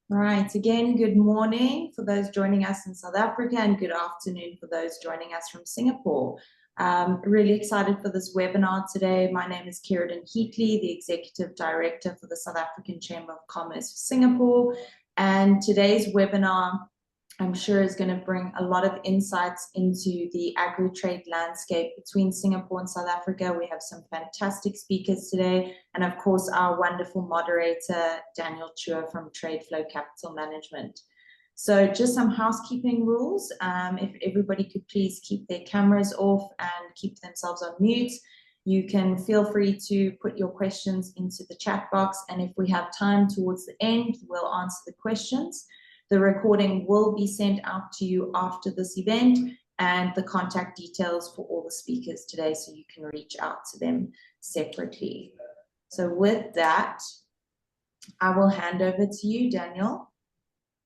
Right. Again, good morning for those joining us in South Africa and good afternoon for those joining us from Singapore. Really excited for this webinar today. My name is Kieran Heatley, the Executive Director for the South African Chamber of Commerce for Singapore. And today's webinar, I'm sure, is going to bring a lot of insights into the agri-trade landscape between Singapore and South Africa. We have some fantastic speakers today, and of course, our wonderful moderator, Daniel Chua from Trade Flow Capital Management. So just some housekeeping rules. If everybody could please keep their cameras off and keep themselves on mute. You can feel free to put your questions into the chat box, and if we have time towards the end, we'll answer the questions. The recording will be sent out to you after this event and the contact details for all the speakers today, so you can reach out to them separately. So with that, I will hand over to you, Daniel.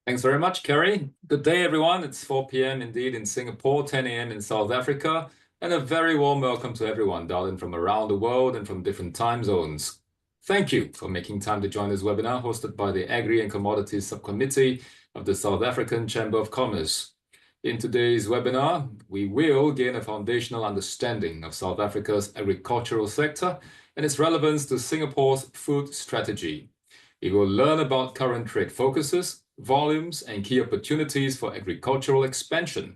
Thanks very much, Kerry. Good day, everyone. It's 4 p.m. indeed in Singapore, 10 a.m. in South Africa, and a very warm welcome to everyone dialed in from around the world and from different time zones. Thank you for making time to join this webinar hosted by the Agri and Commodities Subcommittee of the South African Chamber of Commerce. In today's webinar, we will gain a foundational understanding of South Africa's agricultural sector and its relevance to Singapore's food strategy. We will learn about current trade focuses, volumes, and key opportunities for agricultural expansion.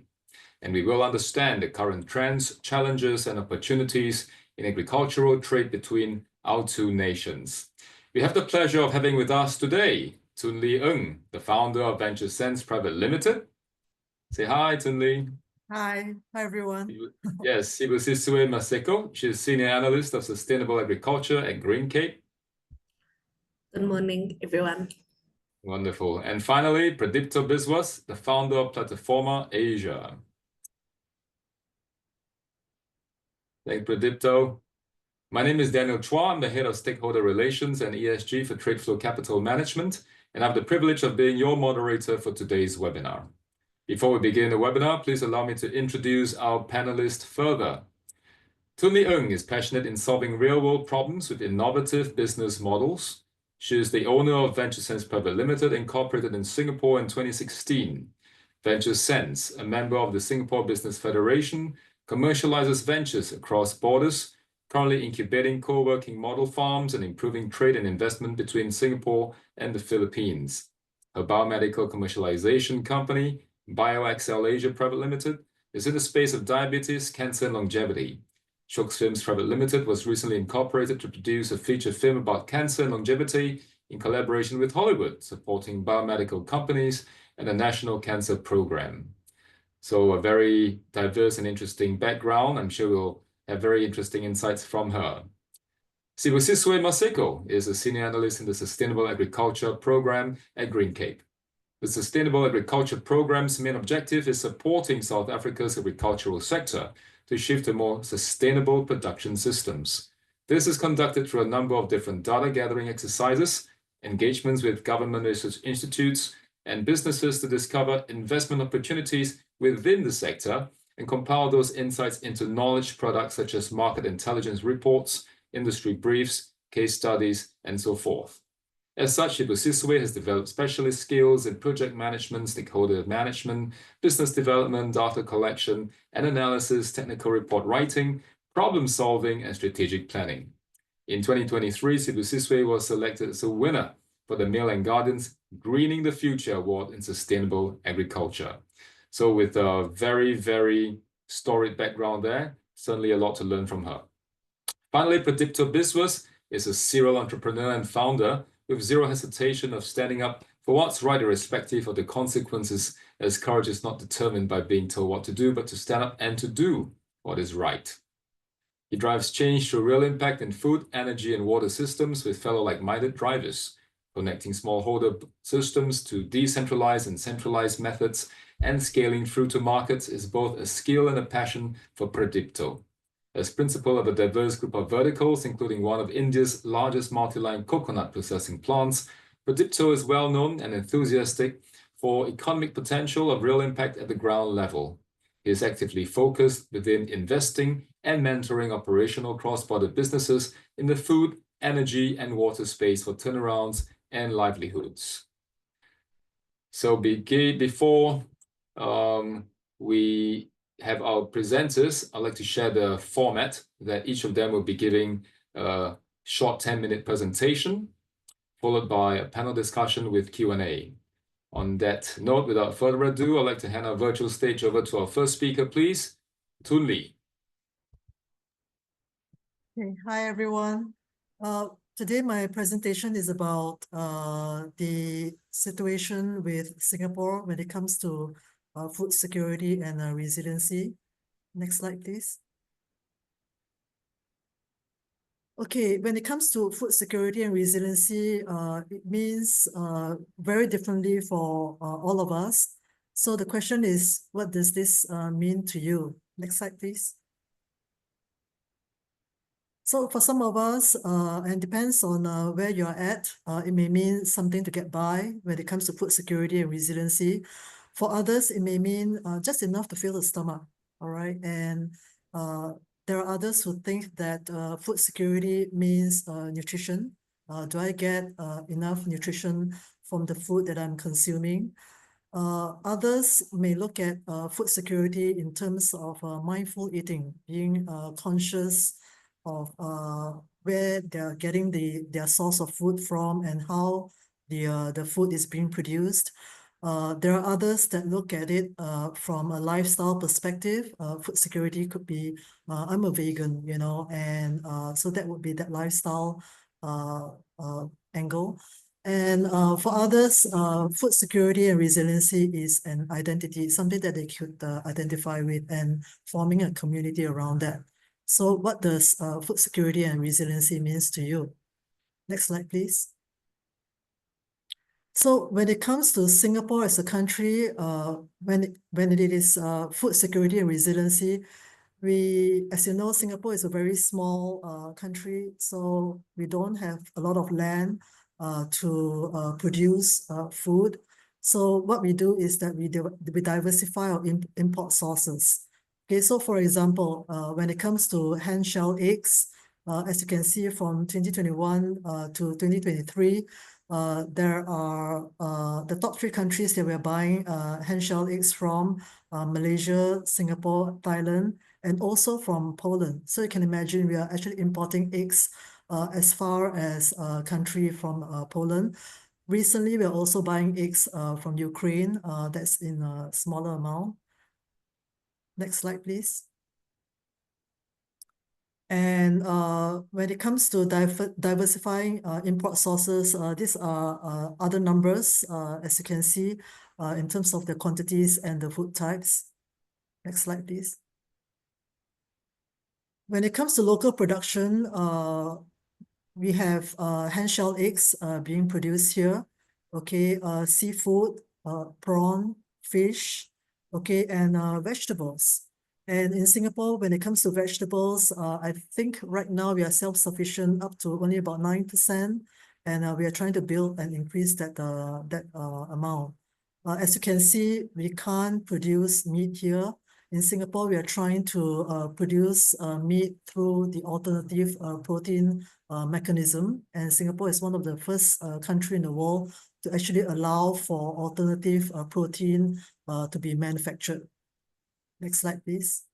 And we will understand the current trends, challenges, and opportunities in agricultural trade between our two nations. We have the pleasure of having with us today Tun Lee Ng, the founder of Venture Sense Private Limited. Say hi, Tun Lee. Hi everyone. Yes, Sibusiswe Maseko. She's Senior Analyst of Sustainable Agriculture at Green Cape. Good morning, everyone. Wonderful. And finally, Pradipto Biswas, the founder of Plataforma Asia. Thank you, Pradipto. My name is Daniel Chua. I'm the Head of Stakeholder Relations and ESG for Trade Flow Capital Management, and I have the privilege of being your moderator for today's webinar. Before we begin the webinar, please allow me to introduce our panelists further. Tun Lee Ng is passionate in solving real-world problems with innovative business models. She is the owner of Venture Sense Private Limited, incorporated in Singapore in 2016. Venture Sense, a member of the Singapore Business Federation, commercializes ventures across borders, currently incubating co-working model farms and improving trade and investment between Singapore and the Philippines. Her biomedical commercialization company, BioXL Asia Private Limited, is in the space of diabetes, cancer, and longevity. Shokes Films Private Limited was recently incorporated to produce a feature film about cancer and longevity in collaboration with Hollywood, supporting biomedical companies and the National Cancer Program. So a very diverse and interesting background. I'm sure we'll have very interesting insights from her. Sibusiswe Maseko is a Senior Analyst in the Sustainable Agriculture Program at Green Cape. The Sustainable Agriculture Program's main objective is supporting South Africa's agricultural sector to shift to more sustainable production systems. This is conducted through a number of different data gathering exercises, engagements with government research institutes and businesses to discover investment opportunities within the sector and compile those insights into knowledge products such as market intelligence reports, industry briefs, case studies, and so forth. As such, Sibusiswe has developed specialist skills in project management, stakeholder management, business development, data collection and analysis, technical report writing, problem solving, and strategic planning. In 2023, Sibusiswe was selected as a winner for the Mail and Guardian's Greening the Future Award in Sustainable Agriculture. So with a very, very storied background there, certainly a lot to learn from her. Finally, Pradipto Biswas is a serial entrepreneur and founder with zero hesitation of standing up for what's right irrespective of the consequences, as courage is not determined by being told what to do, but to stand up and to do what is right. He drives change through real impact in food, energy, and water systems with fellow like-minded drivers, connecting smallholder systems to decentralized and centralized methods, and scaling through to markets is both a skill and a passion for Pradipto. As principal of a diverse group of verticals, including one of India's largest multi-line coconut processing plants, Pradipto is well known and enthusiastic for economic potential of real impact at the ground level. He is actively focused within investing and mentoring operational cross-border businesses in the food, energy, and water space for turnarounds and livelihoods. So before we have our presenters, I'd like to share the format that each of them will be giving a short 10-minute presentation, followed by a panel discussion with Q&A. On that note, without further ado, I'd like to hand our virtual stage over to our first speaker, please, Tun Lee. Okay, hi everyone. Today my presentation is about the situation with Singapore when it comes to food security and resiliency. Next slide, please. Okay, when it comes to food security and resiliency, it means very differently for all of us. So the question is, what does this mean to you? Next slide, please. So for some of us, and depends on where you're at, it may mean something to get by when it comes to food security and resiliency. For others, it may mean just enough to fill the stomach, all right? And there are others who think that food security means nutrition. Do I get enough nutrition from the food that I'm consuming? Others may look at food security in terms of mindful eating, being conscious of where they're getting their source of food from and how the food is being produced. There are others that look at it from a lifestyle perspective. Food security could be, I'm a vegan, you know, and so that would be that lifestyle angle. And for others, food security and resiliency is an identity, something that they could identify with and forming a community around that. So what does food security and resiliency means to you? Next slide, please. So when it comes to Singapore as a country, when it is food security and resiliency, as you know, Singapore is a very small country, so we don't have a lot of land to produce food. So what we do is that we diversify our import sources. Okay, so for example, when it comes to hand-shell eggs, as you can see from 2021 to 2023, there are the top 3 countries that we're buying hand-shell eggs from: Malaysia, Singapore, Thailand, and also from Poland. So you can imagine we are actually importing eggs as far as a country from Poland. Recently, we're also buying eggs from Ukraine. That's in a smaller amount. Next slide, please. And when it comes to diversifying import sources, these are other numbers, as you can see, in terms of the quantities and the food types. Next slide, please. When it comes to local production, we have hand-shell eggs being produced here. Okay, seafood, prawn, fish, okay, and vegetables. And in Singapore, when it comes to vegetables, I think right now we are self-sufficient up to only about 9%, and we are trying to build and increase that amount. As you can see, we can't produce meat here. In Singapore, we are trying to produce meat through the alternative protein mechanism, and Singapore is one of the first country in the world to actually allow for alternative protein to be manufactured. Next slide, please.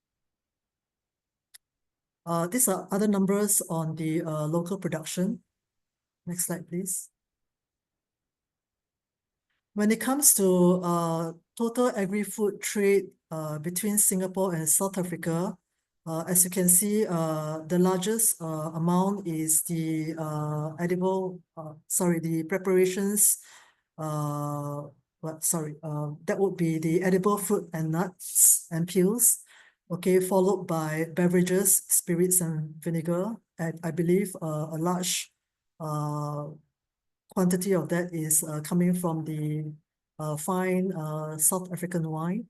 These are other numbers on the local production. Next slide, please. When it comes to total agri-food trade between Singapore and South Africa, as you can see, the largest amount is the the preparations, that would be the edible fruit and nuts and peels, okay, followed by beverages, spirits and vinegar. I believe a large quantity of that is coming from the fine South African wine.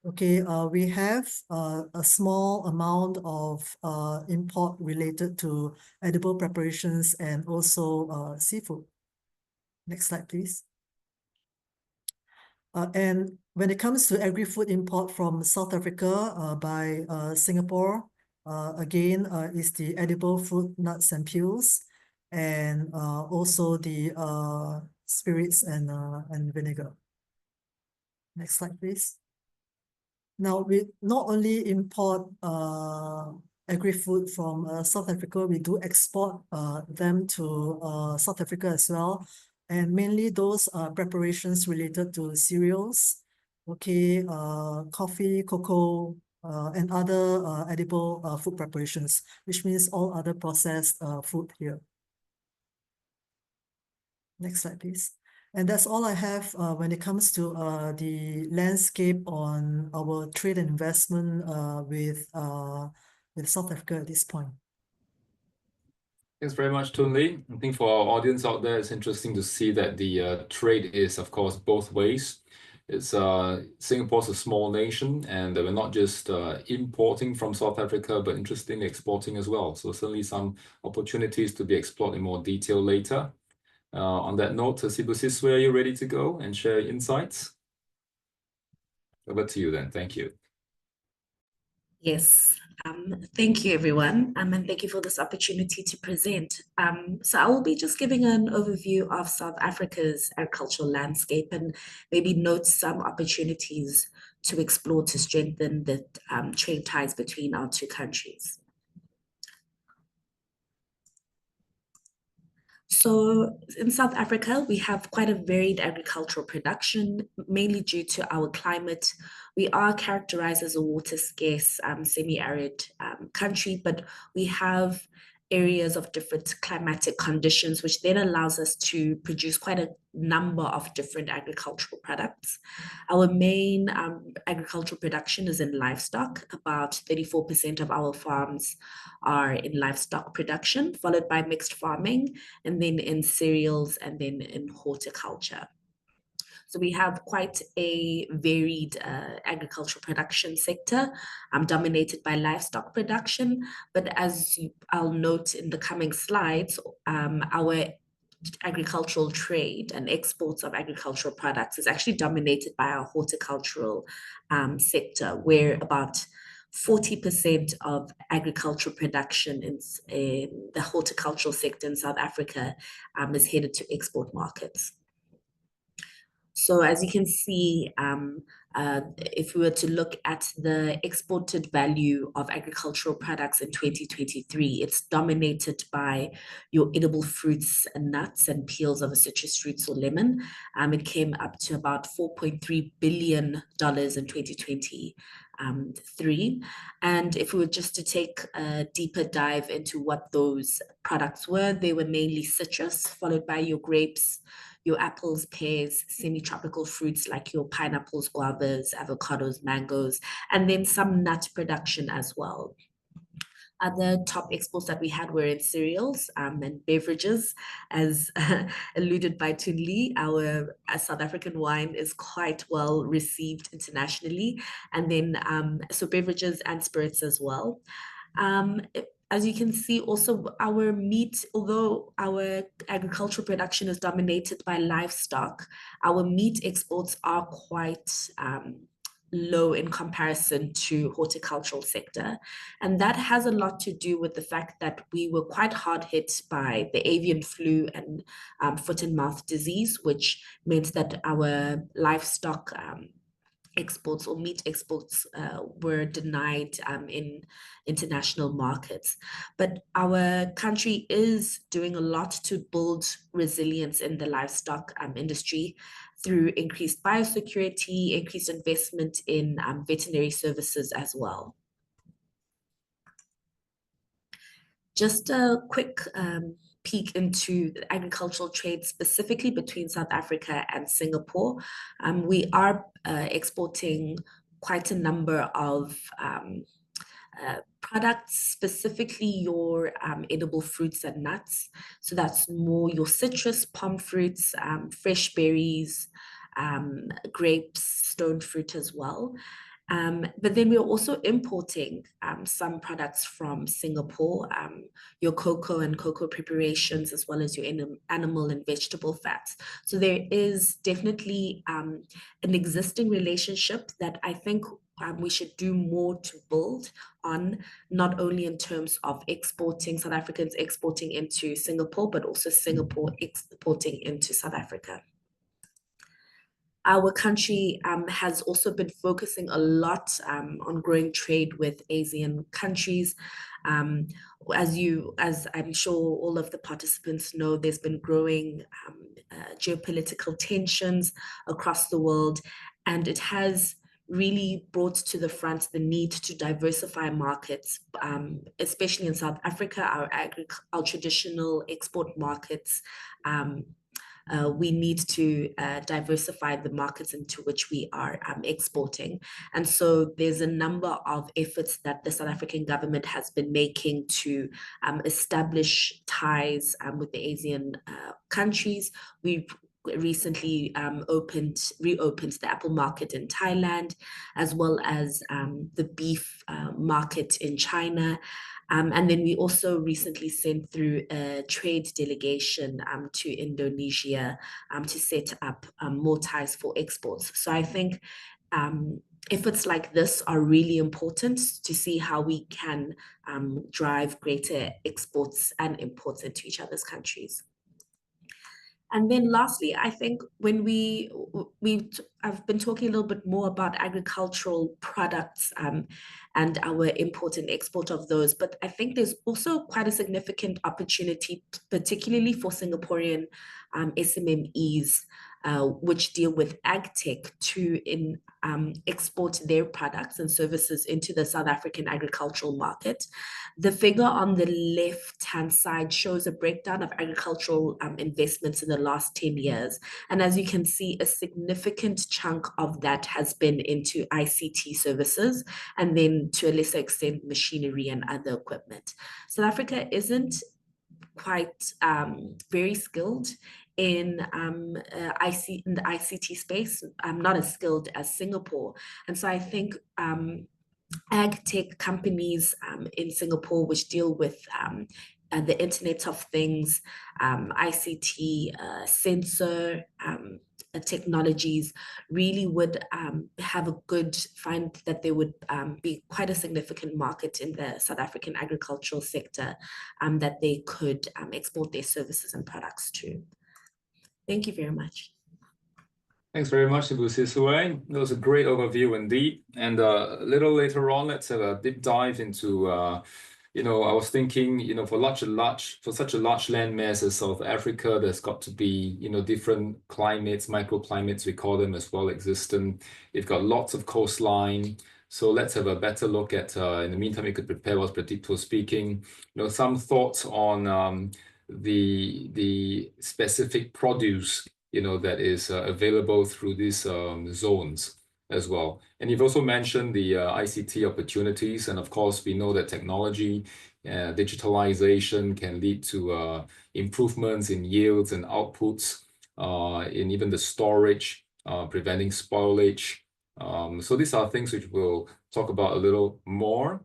Okay, we have a small amount of import related to edible preparations and also seafood. Next slide, please. And when it comes to agri-food import from South Africa by Singapore, again, is the edible fruit, nuts and peels, and also the spirits and vinegar. Next slide, please. Now, we not only import agri-food from South Africa, we do export them to South Africa as well. And mainly those preparations related to cereals, okay, coffee, cocoa, and other edible food preparations, which means all other processed food here. Next slide, please. And that's all I have when it comes to the landscape on our trade and investment with South Africa at this point. Thanks very much, Tun Lee. I think for our audience out there, it's interesting to see that the trade is, of course, both ways. It's Singapore's a small nation, and we're not just importing from South Africa, but interestingly exporting as well. So certainly some opportunities to be explored in more detail later. On that note, Sibu Siswe, are you ready to go and share insights? Over to you then. Thank you. Yes, thank you everyone, and thank you for this opportunity to present. So I will be just giving an overview of South Africa's agricultural landscape and maybe note some opportunities to explore to strengthen the trade ties between our two countries. So in South Africa, we have quite a varied agricultural production, mainly due to our climate. We are characterized as a water-scarce, semi-arid country, but we have areas of different climatic conditions, which then allows us to produce quite a number of different agricultural products. Our main agricultural production is in livestock. About 34% of our farms are in livestock production, followed by mixed farming, and then in cereals, and then in horticulture. So we have quite a varied agricultural production sector, dominated by livestock production. But as I'll note in the coming slides, our agricultural trade and exports of agricultural products is actually dominated by our horticultural sector, where about 40% of agricultural production in the horticultural sector in South Africa is headed to export markets. So as you can see, if we were to look at the exported value of agricultural products in 2023, it's dominated by your edible fruits and nuts and peels of a citrus fruits or lemon. It came up to about $4.3 billion in 2023. And if we were just to take a deeper dive into what those products were, they were mainly citrus, followed by your grapes, your apples, pears, semi-tropical fruits like your pineapples, guavas, avocados, mangoes, and then some nut production as well. Other top exports that we had were in cereals and beverages, as alluded by Tun Lee. Our South African wine is quite well received internationally, and then so beverages and spirits as well. As you can see, also our meat, although our agricultural production is dominated by livestock, our meat exports are quite low in comparison to horticultural sector. And that has a lot to do with the fact that we were quite hard hit by the avian flu and foot and mouth disease, which meant that our livestock exports or meat exports were denied in international markets. But our country is doing a lot to build resilience in the livestock industry through increased biosecurity, increased investment in veterinary services as well. Just a quick peek into the agricultural trade specifically between South Africa and Singapore. We are exporting quite a number of products, specifically your edible fruits and nuts. So that's more your citrus, palm fruits, fresh berries, grapes, stone fruit as well. But then we're also importing some products from Singapore, your cocoa and cocoa preparations, as well as your animal and vegetable fats. So there is definitely an existing relationship that I think we should do more to build on, not only in terms of exporting, South Africans exporting into Singapore, but also Singapore exporting into South Africa. Our country has also been focusing a lot on growing trade with Asian countries. As I'm sure all of the participants know, there's been growing geopolitical tensions across the world, and it has really brought to the front the need to diversify markets, especially in South Africa, our traditional export markets. We need to diversify the markets into which we are exporting. And so there's a number of efforts that the South African government has been making to establish ties with the Asian countries. We've recently reopened the apple market in Thailand, as well as the beef market in China. And then we also recently sent through a trade delegation to Indonesia to set up more ties for exports. So I think efforts like this are really important to see how we can drive greater exports and imports into each other's countries. And then lastly, I think when I've been talking a little bit more about agricultural products and our import and export of those, but I think there's also quite a significant opportunity, particularly for Singaporean SMMEs, which deal with ag tech to export their products and services into the South African agricultural market. The figure on the left-hand side shows a breakdown of agricultural investments in the last 10 years. And as you can see, a significant chunk of that has been into ICT services, and then to a lesser extent, machinery and other equipment. South Africa isn't quite very skilled in the ICT space. I'm not as skilled as Singapore. And so I think ag tech companies in Singapore, which deal with the Internet of Things, ICT, sensor technologies, really would find that there would be quite a significant market in the South African agricultural sector that they could export their services and products to. Thank you very much. Thanks very much, Ibu Sisue. That was a great overview indeed. And a little later on, let's have a deep dive into, I was thinking, for such a large landmass as South Africa, there's got to be, different climates, microclimates, we call them as well, existent. It's got lots of coastline. So let's have a better look at, in the meantime, you could prepare what Pradipto was speaking, some thoughts on the specific produce that is available through these zones as well. And you've also mentioned the ICT opportunities. And of course, we know that technology, digitalization can lead to improvements in yields and outputs, in even the storage, preventing spoilage. So these are things which we'll talk about a little more.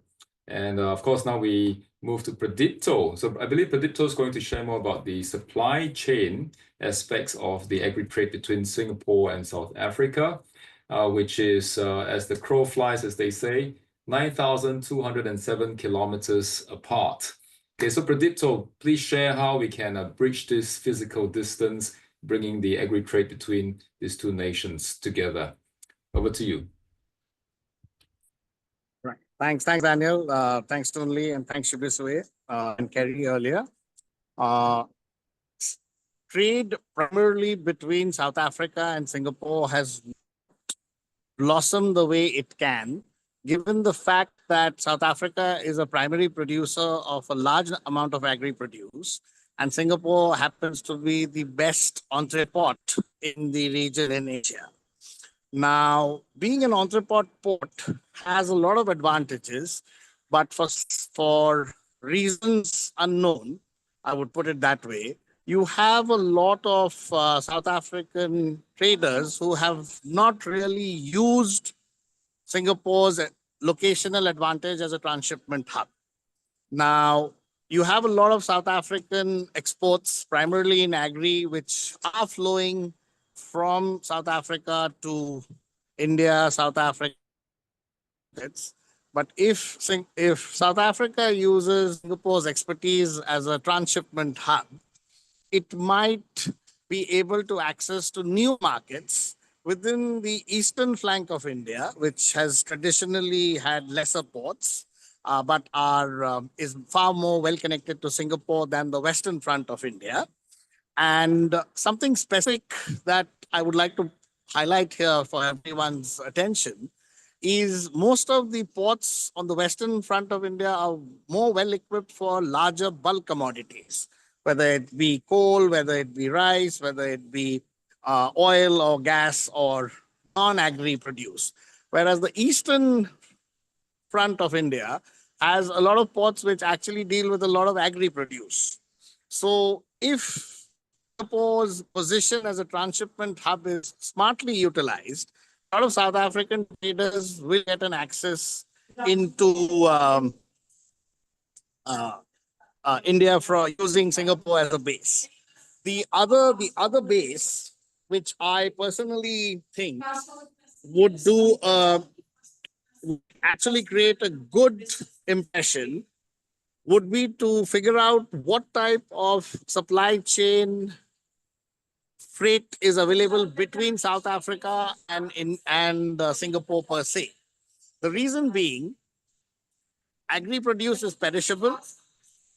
And of course, now we move to Pradipto. So I believe Pradipto is going to share more about the supply chain aspects of the agri-trade between Singapore and South Africa, which is, as the crow flies, as they say, 9,207 kilometers apart. Okay, so Pradipto, please share how we can bridge this physical distance, bringing the agri-trade between these two nations together. Over to you. Right. Thanks, Daniel. Thanks, Tunli, and thanks, Shibisue and Kerry earlier. Trade primarily between South Africa and Singapore has blossomed the way it can, given the fact that South Africa is a primary producer of a large amount of agri-produce, and Singapore happens to be the best entrepot in the region in Asia. Now, being an entrepot port has a lot of advantages, but for reasons unknown, I would put it that way, you have a lot of South African traders who have not really used Singapore's locational advantage as a transshipment hub. Now, you have a lot of South African exports, primarily in agri, which are flowing from South Africa to India, South Africa. But if South Africa uses Singapore's expertise as a transshipment hub, it might be able to access to new markets within the eastern flank of India, which has traditionally had lesser ports, but is far more well connected to Singapore than the western front of India. And something specific that I would like to highlight here for everyone's attention is most of the ports on the western front of India are more well equipped for larger bulk commodities, whether it be coal, whether it be rice, whether it be oil or gas or non-agri produce. Whereas the eastern front of India has a lot of ports which actually deal with a lot of agri produce. So if Singapore's position as a transshipment hub is smartly utilized, a lot of South African traders will get an access into India for using Singapore as a base. The other base, which I personally think would actually create a good impression, would be to figure out what type of supply chain freight is available between South Africa and Singapore per se. The reason being, agri-produce is perishable,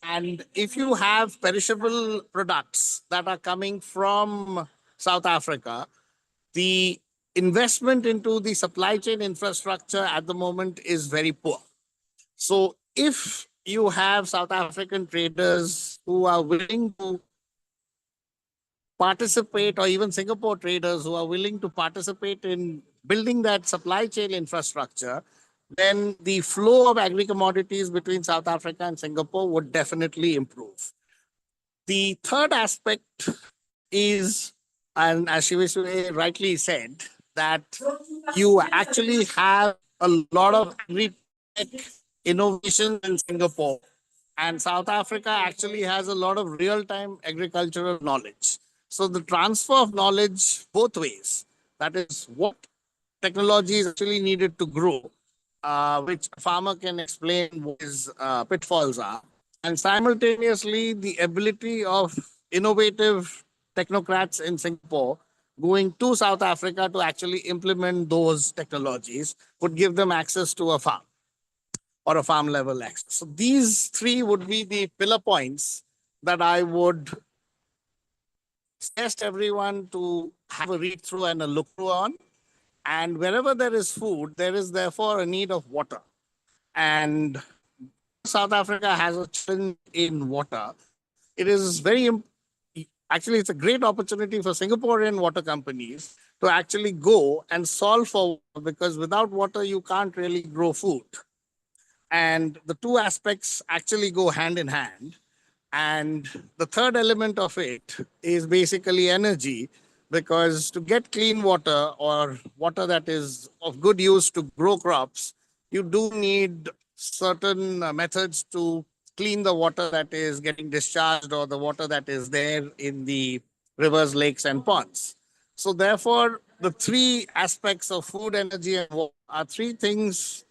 and if you have perishable products that are coming from South Africa, the investment into the supply chain infrastructure at the moment is very poor. So if you have South African traders who are willing to participate, or even Singapore traders who are willing to participate in building that supply chain infrastructure, then the flow of agri-commodities between South Africa and Singapore would definitely improve. The third aspect is, and as Shivesway rightly said, that you actually have a lot of agri-tech innovation in Singapore, and South Africa actually has a lot of real-time agricultural knowledge. So the transfer of knowledge both ways, that is what technology is actually needed to grow, which a farmer can explain what his pitfalls are, and simultaneously the ability of innovative technocrats in Singapore going to South Africa to actually implement those technologies would give them access to a farm or a farm level access. So these three would be the pillar points that I would suggest everyone to have a read through and a look through on. And wherever there is food, there is therefore a need of water. And South Africa has a challenge in water. It is actually, it's a great opportunity for Singaporean water companies to actually go and solve for water, because without water, you can't really grow food. And the two aspects actually go hand in hand. And the third element of it is basically energy, because to get clean water or water that is of good use to grow crops, you do need certain methods to clean the water that is getting discharged or the water that is there in the rivers, lakes, and ponds. So therefore, the three aspects of food, energy, and water are three things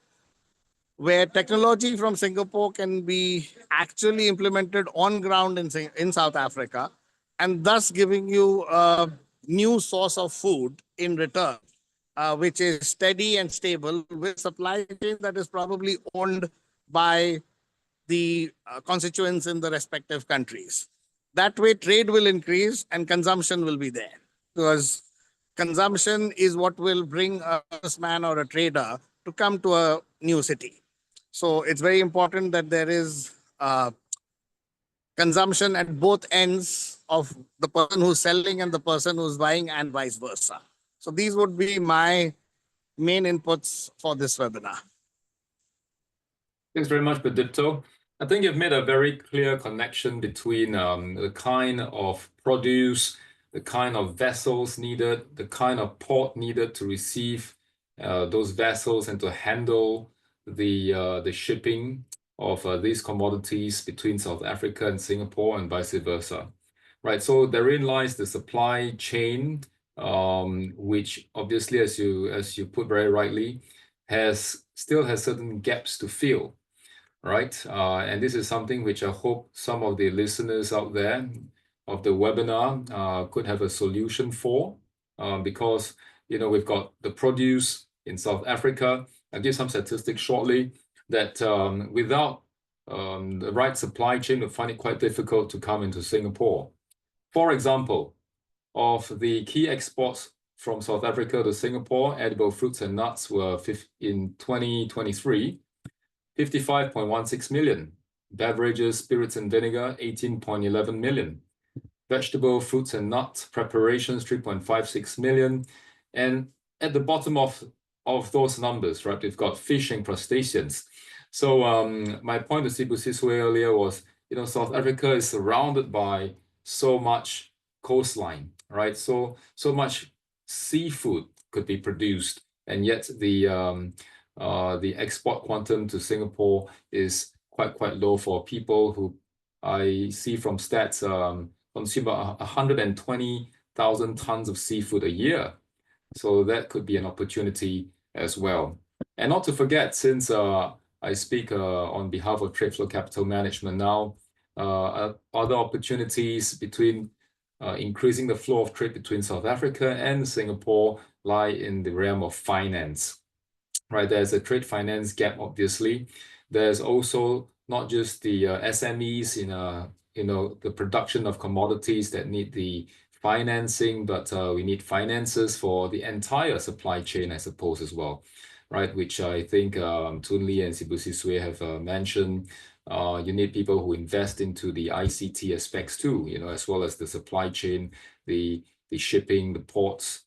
where technology from Singapore can be actually implemented on ground in South Africa, and thus giving you a new source of food in return, which is steady and stable, with supply chain that is probably owned by the constituents in the respective countries. That way, trade will increase and consumption will be there, because consumption is what will bring a businessman or a trader to come to a new city. So it's very important that there is consumption at both ends of the person who's selling and the person who's buying, and vice versa. So these would be my main inputs for this webinar. Thanks very much, Pradipto. I think you've made a very clear connection between the kind of produce, the kind of vessels needed, the kind of port needed to receive those vessels and to handle the shipping of these commodities between South Africa and Singapore, and vice versa. Right, so therein lies the supply chain, which obviously, as you put very rightly, still has certain gaps to fill. Right, and this is something which I hope some of the listeners out there of the webinar could have a solution for. because we've got the produce in South Africa. I'll give some statistics shortly that without the right supply chain, we find it quite difficult to come into Singapore. For example, of the key exports from South Africa to Singapore, edible fruits and nuts were in 2023, 55.16 million. Beverages, spirits and vinegar, 18.11 million. Vegetable, fruits and nut preparations, 3.56 million. And at the bottom of those numbers, right, we've got fish and crustaceans. So my point to Sibu Siswe earlier was, South Africa is surrounded by so much coastline, right? So much seafood could be produced, and yet the export quantum to Singapore is quite low for people who I see from stats consume about 120,000 tons of seafood a year. So that could be an opportunity as well. And not to forget, since I speak on behalf of Trade Flow Capital Management now, other opportunities between increasing the flow of trade between South Africa and Singapore lie in the realm of finance, right? There's a trade finance gap, obviously. There's also not just the SMEs in the production of commodities that need the financing, but we need finances for the entire supply chain, I suppose, as well, right? Which I think Tun Lee and Sibu Siswe have mentioned. You need people who invest into the ICT aspects too, as well as the supply chain, the shipping, the ports.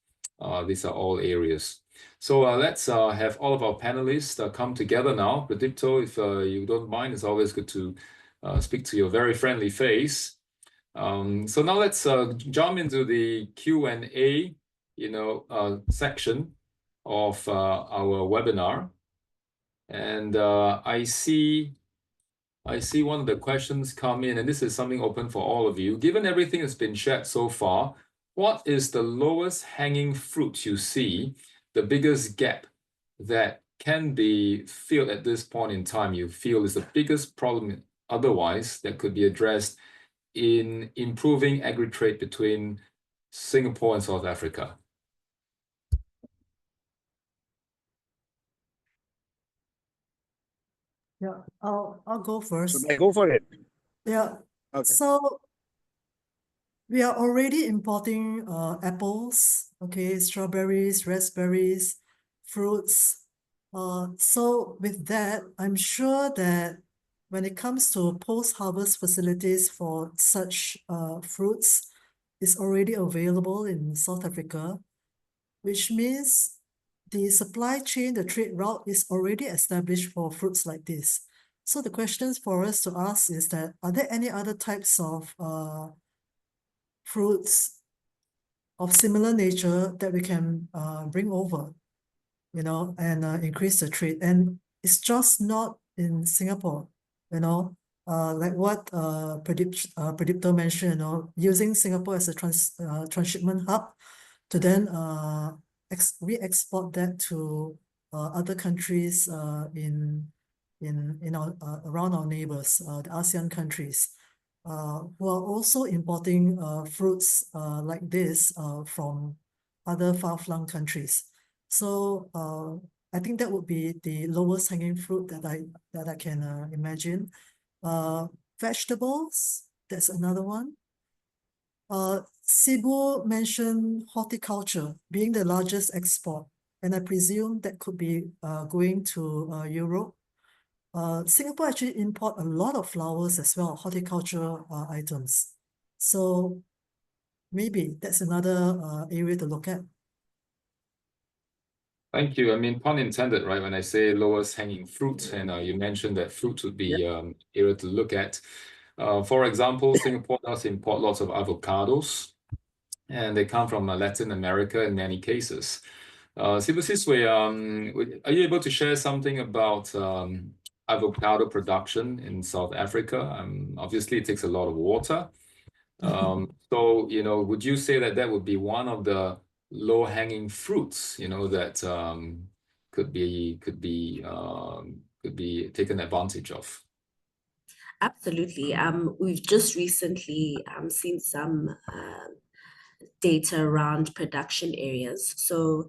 These are all areas. So let's have all of our panelists come together now. Pradipto, if you don't mind, it's always good to speak to your very friendly face. So now let's jump into the Q&A, section of our webinar. And I see one of the questions come in, and this is something open for all of you. Given everything that's been shared so far, what is the lowest hanging fruit you see, the biggest gap that can be filled at this point in time, you feel is the biggest problem otherwise that could be addressed in improving agri-trade between Singapore and South Africa? Yeah, I'll go first. Should I go for it? Yeah. Okay. So we are already importing apples, okay, strawberries, raspberries, fruits. So with that, I'm sure that when it comes to post-harvest facilities for such fruits, it's already available in South Africa, which means the supply chain, the trade route is already established for fruits like this. So the questions for us to ask is that, are there any other types of fruits of similar nature that we can bring over, and increase the trade? And it's just not in Singapore, like what Pradipto mentioned, using Singapore as a transshipment hub to then re-export that to other countries around our neighbors, the ASEAN countries, who are also importing fruits like this from other far-flung countries. So I think that would be the lowest hanging fruit that I can imagine. Vegetables, that's another one. Sibu mentioned horticulture being the largest export, and I presume that could be going to Europe. Singapore actually import a lot of flowers as well, horticulture items. So maybe that's another area to look at. Thank you. I mean, pun intended, right? When I say lowest hanging fruit, and you mentioned that fruit would be area to look at. For example, Singapore does import lots of avocados, and they come from Latin America in many cases. Sibu Siswe, are you able to share something about avocado production in South Africa? Obviously, it takes a lot of water. So, would you say that would be one of the low-hanging fruits, that could be taken advantage of? Absolutely. We've just recently seen some data around production areas. So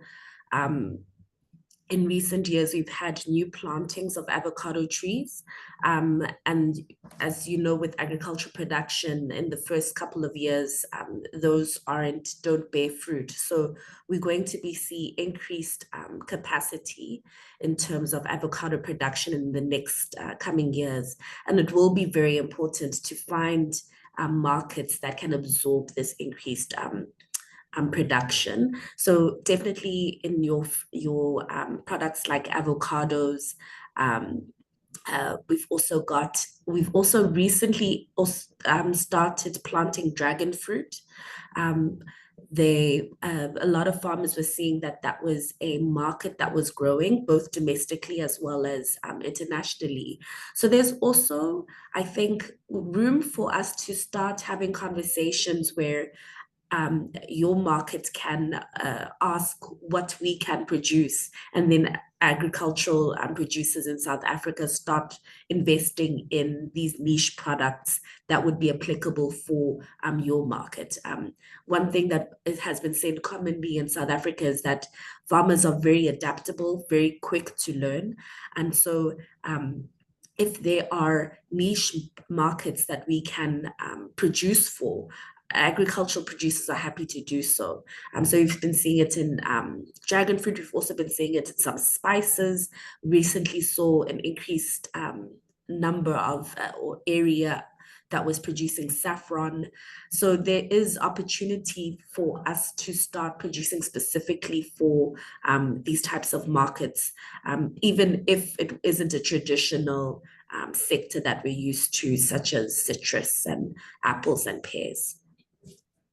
in recent years, we've had new plantings of avocado trees. And as you know, with agricultural production, in the first couple of years, those don't bear fruit. So we're going to be seeing increased capacity in terms of avocado production in the next coming years. And it will be very important to find markets that can absorb this increased production. So definitely in your products like avocados, we've also recently started planting dragon fruit. A lot of farmers were seeing that was a market that was growing both domestically as well as internationally. So there's also, I think, room for us to start having conversations where your market can ask what we can produce, and then agricultural producers in South Africa start investing in these niche products that would be applicable for your market. One thing that has been said commonly in South Africa is that farmers are very adaptable, very quick to learn. And so if there are niche markets that we can produce for, agricultural producers are happy to do so. So we've been seeing it in dragon fruit. We've also been seeing it in some spices. Recently saw an increased number of or area that was producing saffron. So there is opportunity for us to start producing specifically for these types of markets, even if it isn't a traditional sector that we're used to, such as citrus and apples and pears.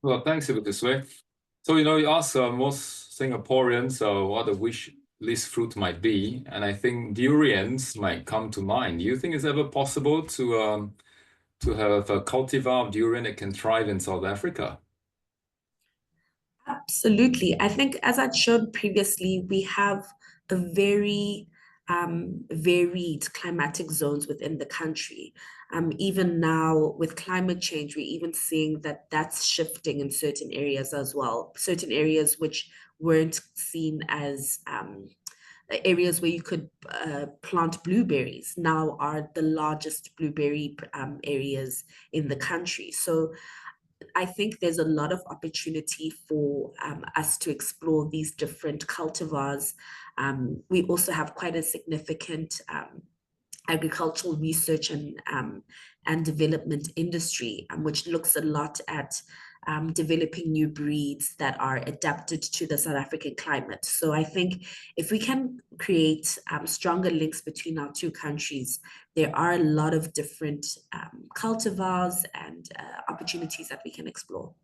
Well, thanks, Ibutiswe. So, you ask most Singaporeans what the wish list fruit might be, and I think durians might come to mind. Do you think it's ever possible to have a cultivar of durian that can thrive in South Africa? Absolutely. I think, as I'd shown previously, we have a very varied climatic zones within the country. Even now with climate change, we're even seeing that that's shifting in certain areas as well. Certain areas which weren't seen as areas where you could plant blueberries now are the largest blueberry areas in the country. So I think there's a lot of opportunity for us to explore these different cultivars. We also have quite a significant agricultural research and development industry, which looks a lot at developing new breeds that are adapted to the South African climate. So I think if we can create stronger links between our two countries, there are a lot of different cultivars and opportunities that we can explore.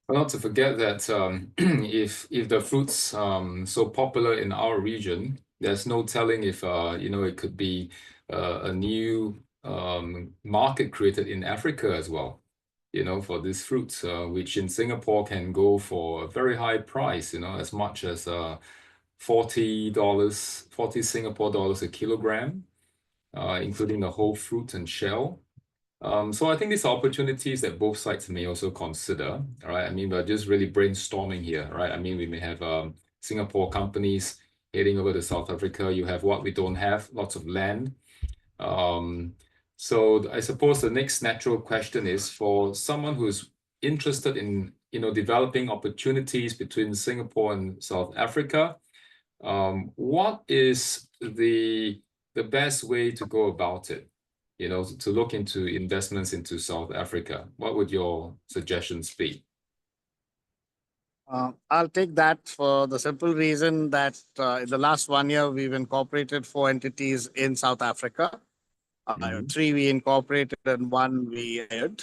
Well, not to forget that if the fruit's so popular in our region, there's no telling if it could be a new market created in Africa as well, for this fruit, which in Singapore can go for a very high price, as much as $40 Singapore dollars a kilogram, including the whole fruit and shell. So I think these are opportunities that both sides may also consider, right? I mean, we're just really brainstorming here, right? I mean, we may have Singapore companies heading over to South Africa. You have what we don't have, lots of land. So I suppose the next natural question is for someone who's interested in, developing opportunities between Singapore and South Africa, what is the best way to go about it? To look into investments into South Africa? What would your suggestions be? I'll take that for the simple reason that in the last 1 year, we've incorporated 4 entities in South Africa. 3 we incorporated and 1 we hired.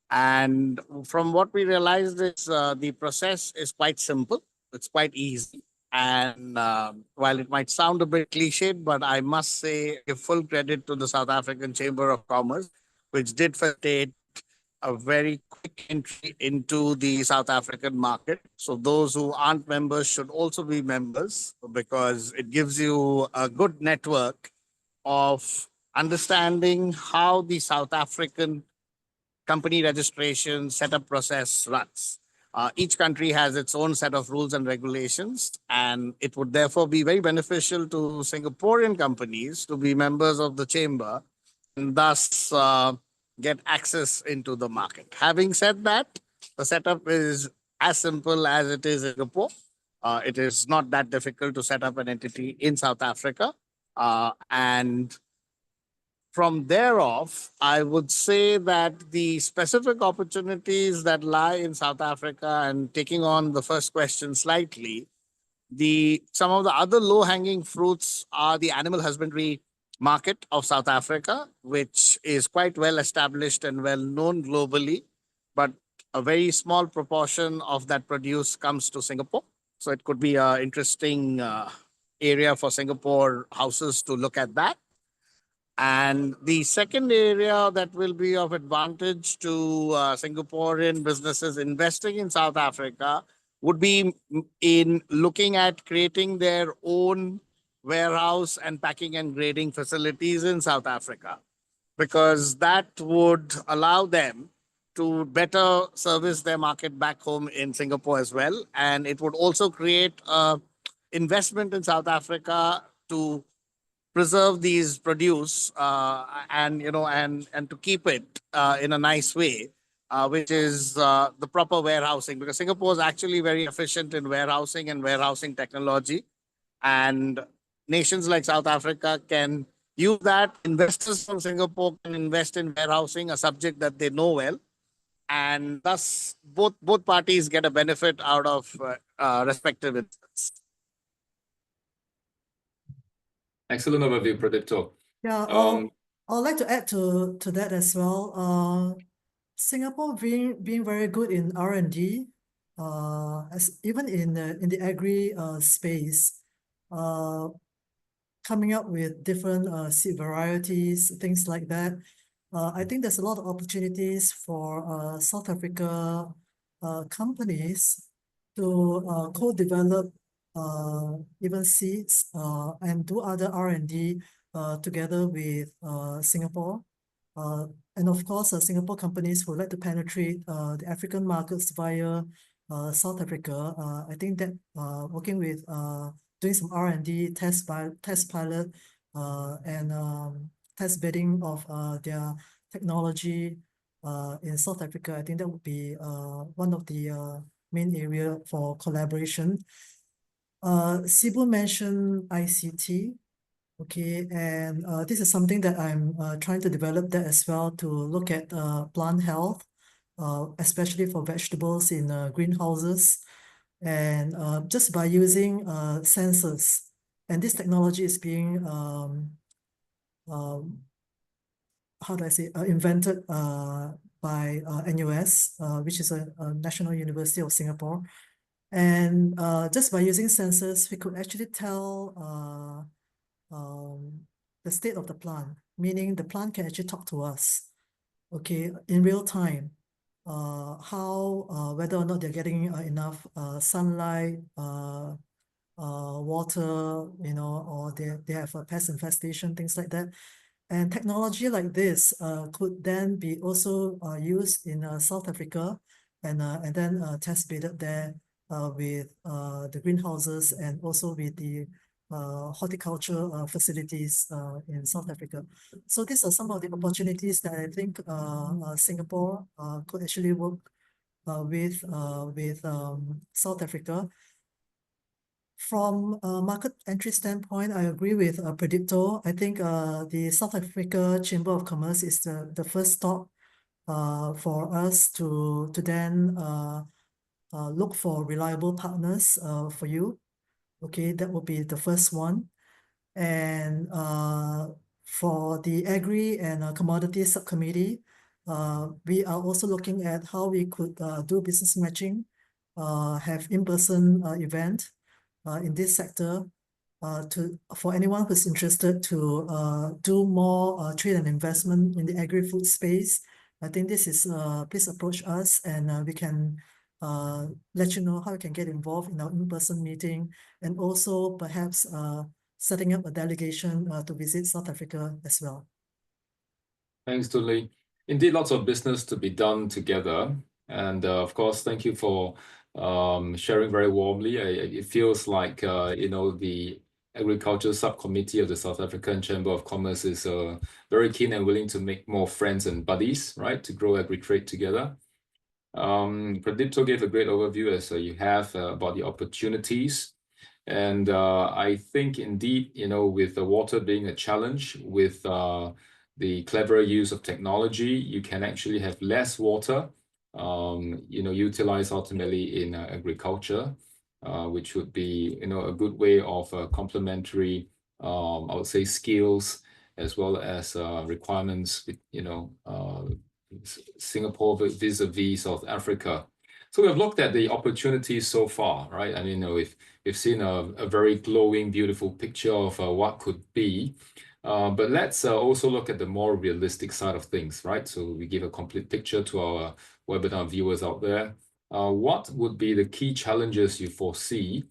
And from what we realized is the process is quite simple. It's quite easy. And while it might sound a bit cliched, but I must say, give full credit to the South African Chamber of Commerce, which did facilitate a very quick entry into the South African market. So those who aren't members should also be members, because it gives you a good network of understanding how the South African company registration setup process runs. Each country has its own set of rules and regulations, and it would therefore be very beneficial to Singaporean companies to be members of the chamber and thus get access into the market. Having said that, the setup is as simple as it is in Singapore. It is not that difficult to set up an entity in South Africa. And from thereof, I would say that the specific opportunities that lie in South Africa, and taking on the first question slightly, some of the other low-hanging fruits are the animal husbandry market of South Africa, which is quite well established and well known globally, but a very small proportion of that produce comes to Singapore. So it could be an interesting area for Singapore houses to look at that. And the second area that will be of advantage to Singaporean businesses investing in South Africa would be in looking at creating their own warehouse and packing and grading facilities in South Africa, because that would allow them to better service their market back home in Singapore as well. And it would also create investment in South Africa to preserve these produce and to keep it in a nice way, which is the proper warehousing, because Singapore is actually very efficient in warehousing and warehousing technology, and nations like South Africa can use that. Investors from Singapore can invest in warehousing, a subject that they know well, and thus both parties get a benefit out of respective interests. Excellent overview, Pradipto. Yeah, I'd like to add to that as well. Singapore being very good in R&D, as even in the agri space, coming up with different seed varieties, things like that. I think there's a lot of opportunities for South Africa companies to co-develop even seeds and do other R&D together with Singapore. And of course, Singapore companies would like to penetrate the African markets via South Africa. I think that working with doing some R&D, test pilot, and test bidding of their technology in South Africa, I think that would be one of the main area for collaboration. Sibu mentioned ICT. Okay, and this is something that I'm trying to develop that as well, to look at plant health, especially for vegetables in greenhouses, and just by using sensors. And this technology is being, how do I say, invented by NUS, which is a National University of Singapore. And just by using sensors, we could actually tell the state of the plant, meaning the plant can actually talk to us, okay, in real time, whether or not they're getting enough sunlight, water, or they have a pest infestation, things like that. And technology like this could then be also used in South Africa, and then test bidded there with the greenhouses and also with the horticulture facilities in South Africa. So these are some of the opportunities that I think Singapore could actually work with South Africa. From a market entry standpoint, I agree with Pradipto. I think the South Africa Chamber of Commerce is the first stop for us to then look for reliable partners for you. Okay, that will be the first one. And for the Agri and Commodities Subcommittee, we are also looking at how we could do business matching, have in-person event in this sector for anyone who's interested to do more trade and investment in the agri-food space. I think this is, please approach us, and we can let you know how you can get involved in our in-person meeting, and also perhaps setting up a delegation to visit South Africa as well. Thanks, Tun Lee. Indeed, lots of business to be done together. And of course, thank you for sharing very warmly. It feels like, the Agriculture Subcommittee of the South African Chamber of Commerce is very keen and willing to make more friends and buddies, right, to grow agri-trade together. Pradipto gave a great overview, as you have, about the opportunities. And I think indeed, with the water being a challenge, with the clever use of technology, you can actually have less water, utilized ultimately in agriculture, which would be, a good way of complementary, I would say, skills as well as requirements, Singapore vis-a-vis South Africa. So we've looked at the opportunities so far, right? I mean, we've seen a very glowing, beautiful picture of what could be. But let's also look at the more realistic side of things, right? So we give a complete picture to our webinar viewers out there. What would be the key challenges you foresee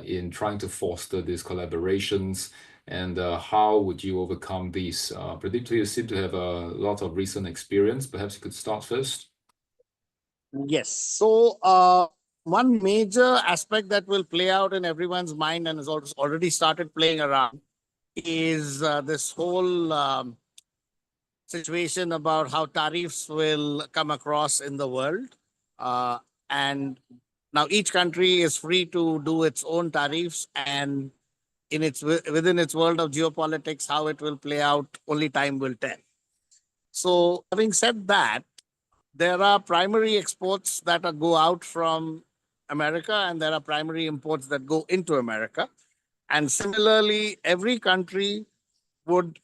in trying to foster these collaborations, and how would you overcome these? Pradipto, you seem to have a lot of recent experience. Perhaps you could start first. Yes. So one major aspect that will play out in everyone's mind and has already started playing around is this whole situation about how tariffs will come across in the world. And now each country is free to do its own tariffs, and within its world of geopolitics, how it will play out, only time will tell. So having said that, there are primary exports that go out from America, and there are primary imports that go into America. And similarly, every country would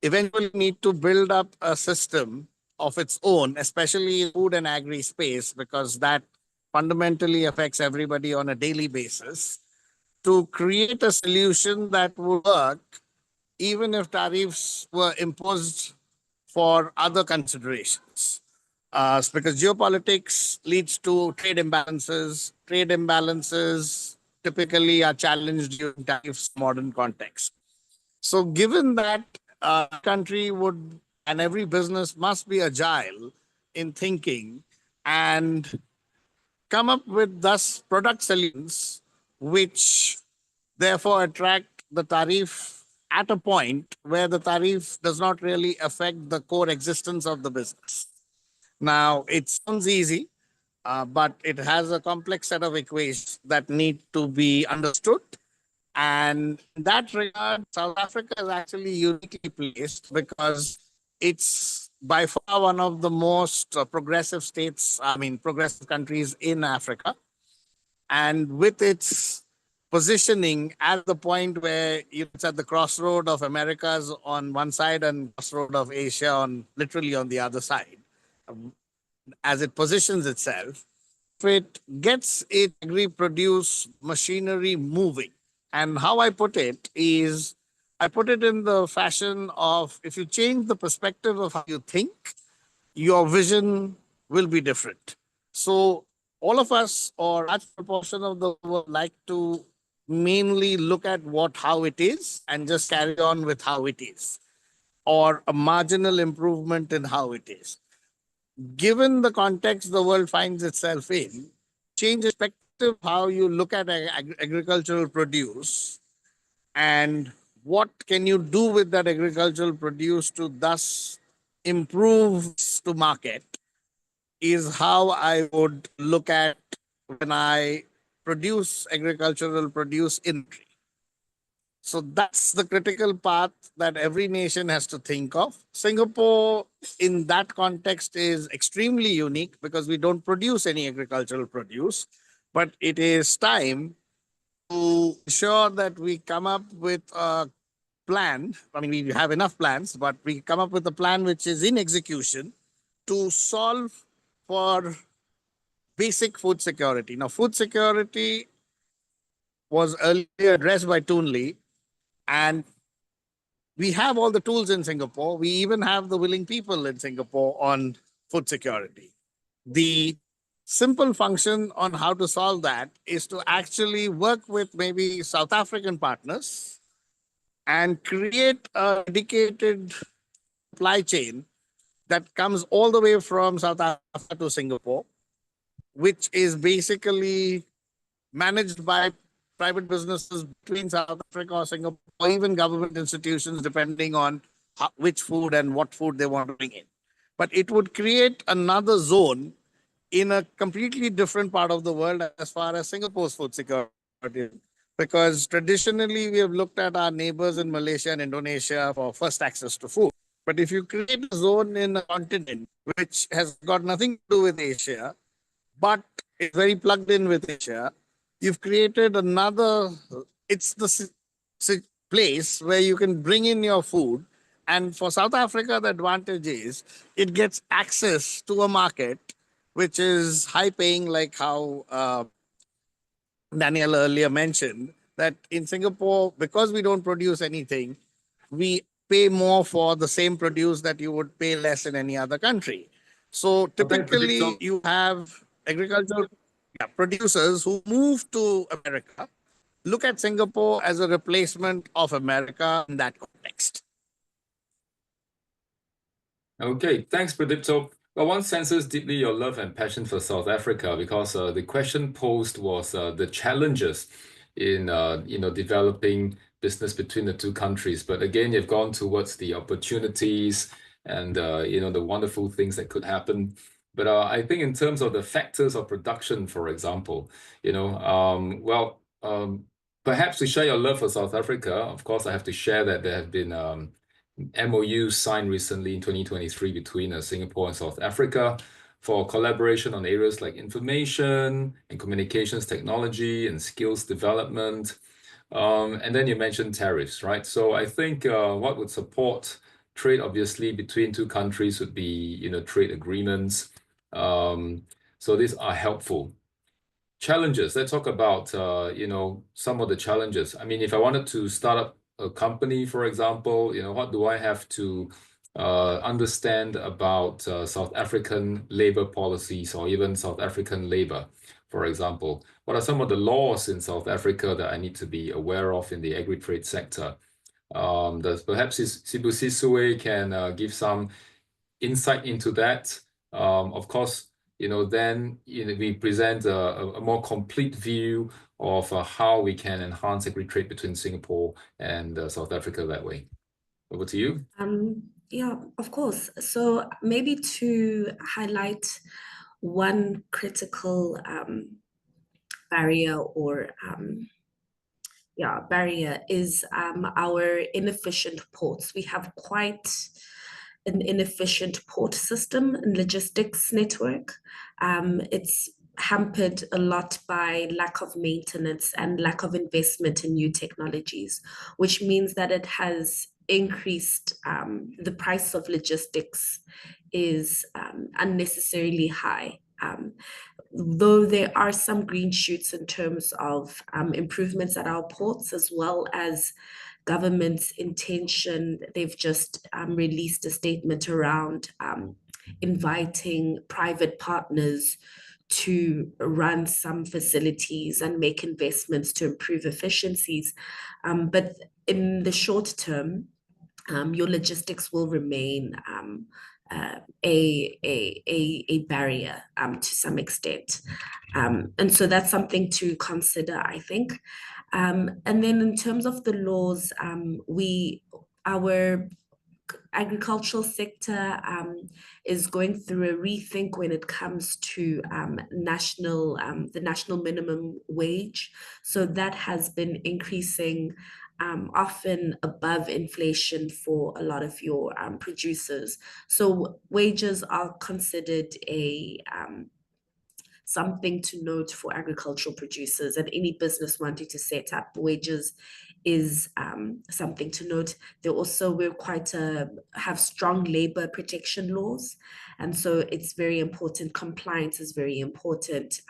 eventually need to build up a system of its own, especially in food and agri space, because that fundamentally affects everybody on a daily basis, to create a solution that would work even if tariffs were imposed for other considerations. Because geopolitics leads to trade imbalances. Trade imbalances typically are challenged during tariffs modern context. So given that country would, and every business must be agile in thinking and come up with thus product solutions which therefore attract the tariff at a point where the tariff does not really affect the core existence of the business. Now, it sounds easy, but it has a complex set of equations that need to be understood. And in that regard, South Africa is actually uniquely placed because it's by far one of the most progressive progressive countries in Africa. And with its positioning at the point where it's at the crossroad of Americas on one side and crossroad of Asia literally on the other side, as it positions itself, if it gets its agri-produce machinery moving. And how I put it is, I put it in the fashion of, if you change the perspective of how you think, your vision will be different. So all of us, or a large proportion of the world, like to mainly look at how it is and just carry on with how it is, or a marginal improvement in how it is. Given the context the world finds itself in, change perspective how you look at agricultural produce, and what can you do with that agricultural produce to thus improve to market, is how I would look at when I produce agricultural produce in country. So that's the critical path that every nation has to think of. Singapore, in that context, is extremely unique because we don't produce any agricultural produce, but it is time to ensure that we come up with a plan. I mean, we have enough plans, but we come up with a plan which is in execution to solve for basic food security. Now, food security was earlier addressed by Toon Lee, and we have all the tools in Singapore. We even have the willing people in Singapore on food security. The simple function on how to solve that is to actually work with maybe South African partners and create a dedicated supply chain that comes all the way from South Africa to Singapore, which is basically managed by private businesses between South Africa or Singapore, or even government institutions, depending on which food and what food they want to bring in. But it would create another zone in a completely different part of the world as far as Singapore's food security is. Because traditionally, we have looked at our neighbors in Malaysia and Indonesia for first access to food. But if you create a zone in a continent which has got nothing to do with Asia, but is very plugged in with Asia, you've created another, it's the place where you can bring in your food. And for South Africa, the advantage is it gets access to a market which is high paying, like how Daniel earlier mentioned, that in Singapore, because we don't produce anything, we pay more for the same produce that you would pay less in any other country. So typically you have agricultural producers who move to America, look at Singapore as a replacement of America in that context. Okay, thanks, Pradipto. Well, one senses deeply your love and passion for South Africa because the question posed was the challenges in developing business between the two countries. But again, you've gone towards the opportunities and the wonderful things that could happen. But I think in terms of the factors of production, for example, perhaps to share your love for South Africa, of course, I have to share that there have been MOU signed recently in 2023 between Singapore and South Africa for collaboration on areas like information and communications technology and skills development. And then you mentioned tariffs, right? So I think what would support trade, obviously, between two countries would be, trade agreements. So these are helpful. Challenges. Let's talk about, some of the challenges. I mean, if I wanted to start up a company, for example, what do I have to understand about South African labor policies or even South African labor, for example? What are some of the laws in South Africa that I need to be aware of in the agri-trade sector? Does perhaps Sibu Sisue can give some insight into that? Of course, then we present a more complete view of how we can enhance agri-trade between Singapore and South Africa that way. Over to you. Yeah, of course. So maybe to highlight one critical barrier or barrier is our inefficient ports. We have quite an inefficient port system and logistics network. It's hampered a lot by lack of maintenance and lack of investment in new technologies, which means that it has increased the price of logistics is unnecessarily high. Though there are some green shoots in terms of improvements at our ports, as well as government's intention. They've just released a statement around inviting private partners to run some facilities and make investments to improve efficiencies. But in the short term, your logistics will remain a barrier to some extent. And so that's something to consider, I think. And then in terms of the laws, our agricultural sector is going through a rethink when it comes to the national minimum wage. So that has been increasing often above inflation for a lot of your producers. So wages are considered something to note for agricultural producers, and any business wanting to set up wages is something to note. Have strong labor protection laws, and so it's very important. Compliance is very important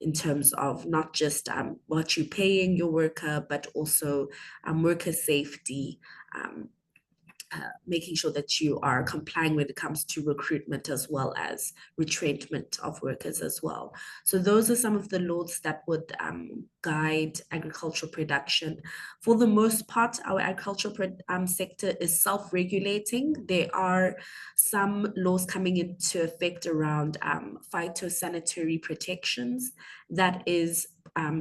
in terms of not just what you're paying your worker, but also worker safety making sure that you are complying when it comes to recruitment as well as retrenchment of workers as well. So those are some of the laws that would guide agricultural production. For the most part, our agricultural sector is self-regulating. There are some laws coming into effect around phytosanitary protections. That is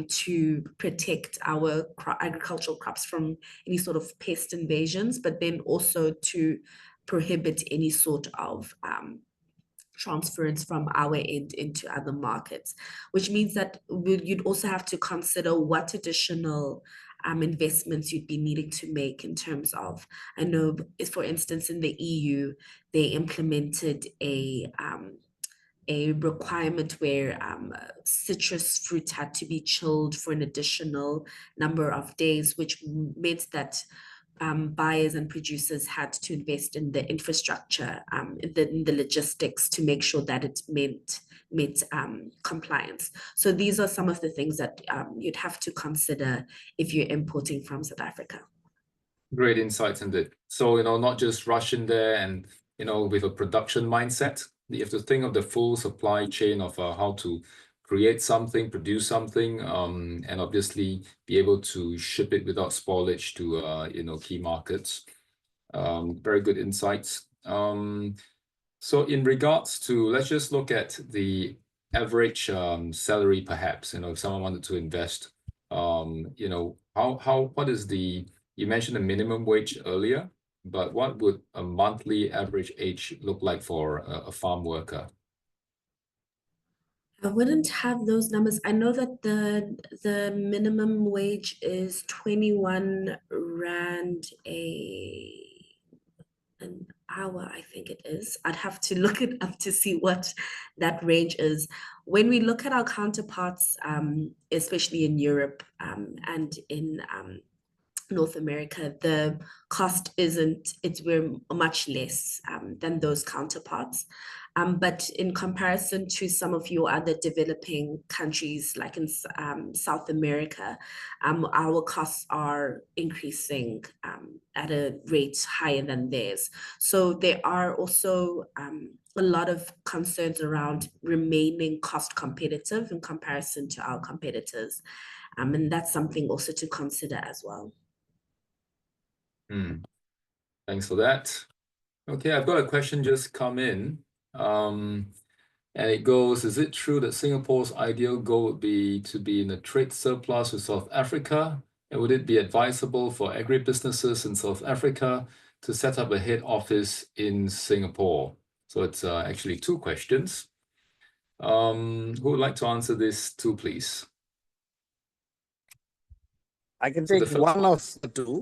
to protect our agricultural crops from any sort of pest invasions, but then also to prohibit any sort of transference from our end into other markets, which means that you'd also have to consider what additional investments you'd be needing to make in terms of, I know, for instance, in the EU, they implemented a requirement where citrus fruit had to be chilled for an additional number of days, which meant that buyers and producers had to invest in the infrastructure, in the logistics to make sure that it met compliance. So these are some of the things that you'd have to consider if you're importing from South Africa. Great insights indeed. So, not just rush in there and, with a production mindset. You have to think of the full supply chain of how to create something, produce something, and obviously be able to ship it without spoilage to, key markets. Very good insights. So in regards to, let's just look at the average salary, perhaps, if someone wanted to invest, what is you mentioned the minimum wage earlier, but what would a monthly average age look like for a farm worker? I wouldn't have those numbers. I know that the minimum wage is 21 Rand an hour, I think it is. I'd have to look it up to see what that range is. When we look at our counterparts, especially in Europe and in North America, the cost we're much less than those counterparts. But in comparison to some of your other developing countries, like in South America, our costs are increasing at a rate higher than theirs. So there are also a lot of concerns around remaining cost competitive in comparison to our competitors. And that's something also to consider as well. Thanks for that. Okay, I've got a question just come in. And it goes, is it true that Singapore's ideal goal would be to be in a trade surplus with South Africa? And would it be advisable for agribusinesses in South Africa to set up a head office in Singapore? So it's actually two questions. Who would like to answer this too, please? I can take one of the two.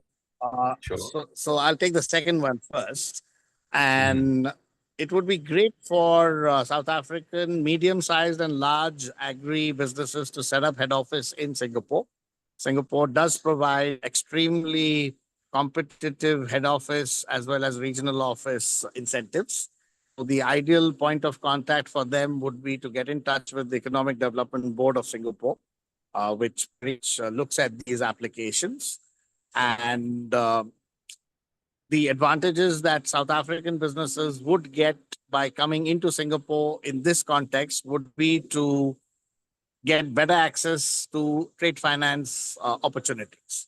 Sure. So I'll take the second one first. And it would be great for South African medium-sized and large agri-businesses to set up head office in Singapore. Singapore does provide extremely competitive head office as well as regional office incentives. So the ideal point of contact for them would be to get in touch with the Economic Development Board of Singapore, which looks at these applications. And the advantages that South African businesses would get by coming into Singapore in this context would be to get better access to trade finance opportunities.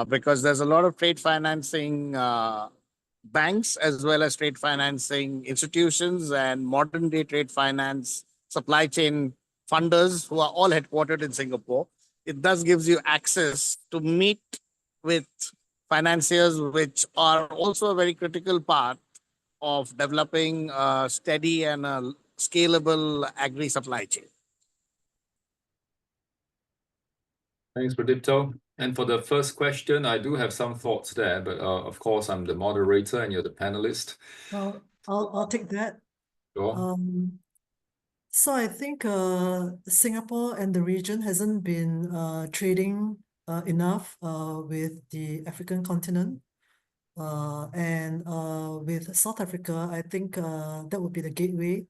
Because there's a lot of trade financing banks as well as trade financing institutions and modern day trade finance supply chain funders who are all headquartered in Singapore. It thus gives you access to meet with financiers, which are also a very critical part of developing a steady and a scalable agri supply chain. Thanks, Pradipto. And for the first question, I do have some thoughts there, but of course, I'm the moderator and you're the panelist. Well, I'll take that. Sure. So I think Singapore and the region hasn't been trading enough with the African continent. And with South Africa, I think that would be the gateway,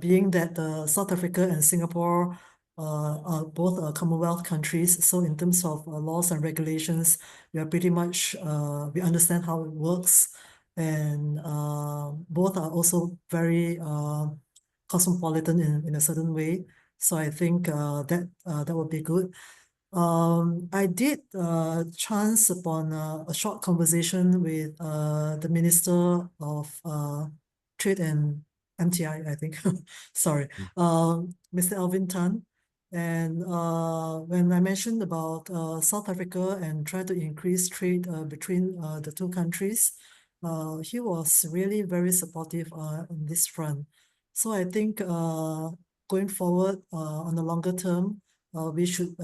being that South Africa and Singapore both Commonwealth countries. So in terms of laws and regulations, we are pretty much, we understand how it works. And both are also very cosmopolitan in a certain way. So I think that would be good. I did chance upon a short conversation with the Minister of Trade and MTI, I think. Sorry, Mr. Alvin Tan. And when I mentioned about South Africa and try to increase trade between the two countries, he was really very supportive on this front. So I think going forward on the longer term, we should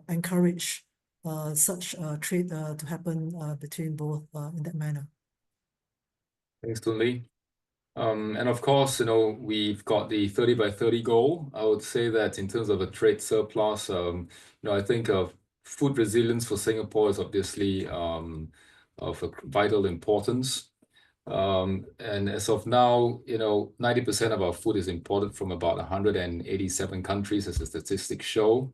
encourage such trade to happen between both in that manner. Thanks, Tun Lee. And of course, we've got the 30 by 30 goal. I would say that in terms of a trade surplus, I think of food resilience for Singapore is obviously of a vital importance. And as of now, 90% of our food is imported from about 187 countries, as the statistics show.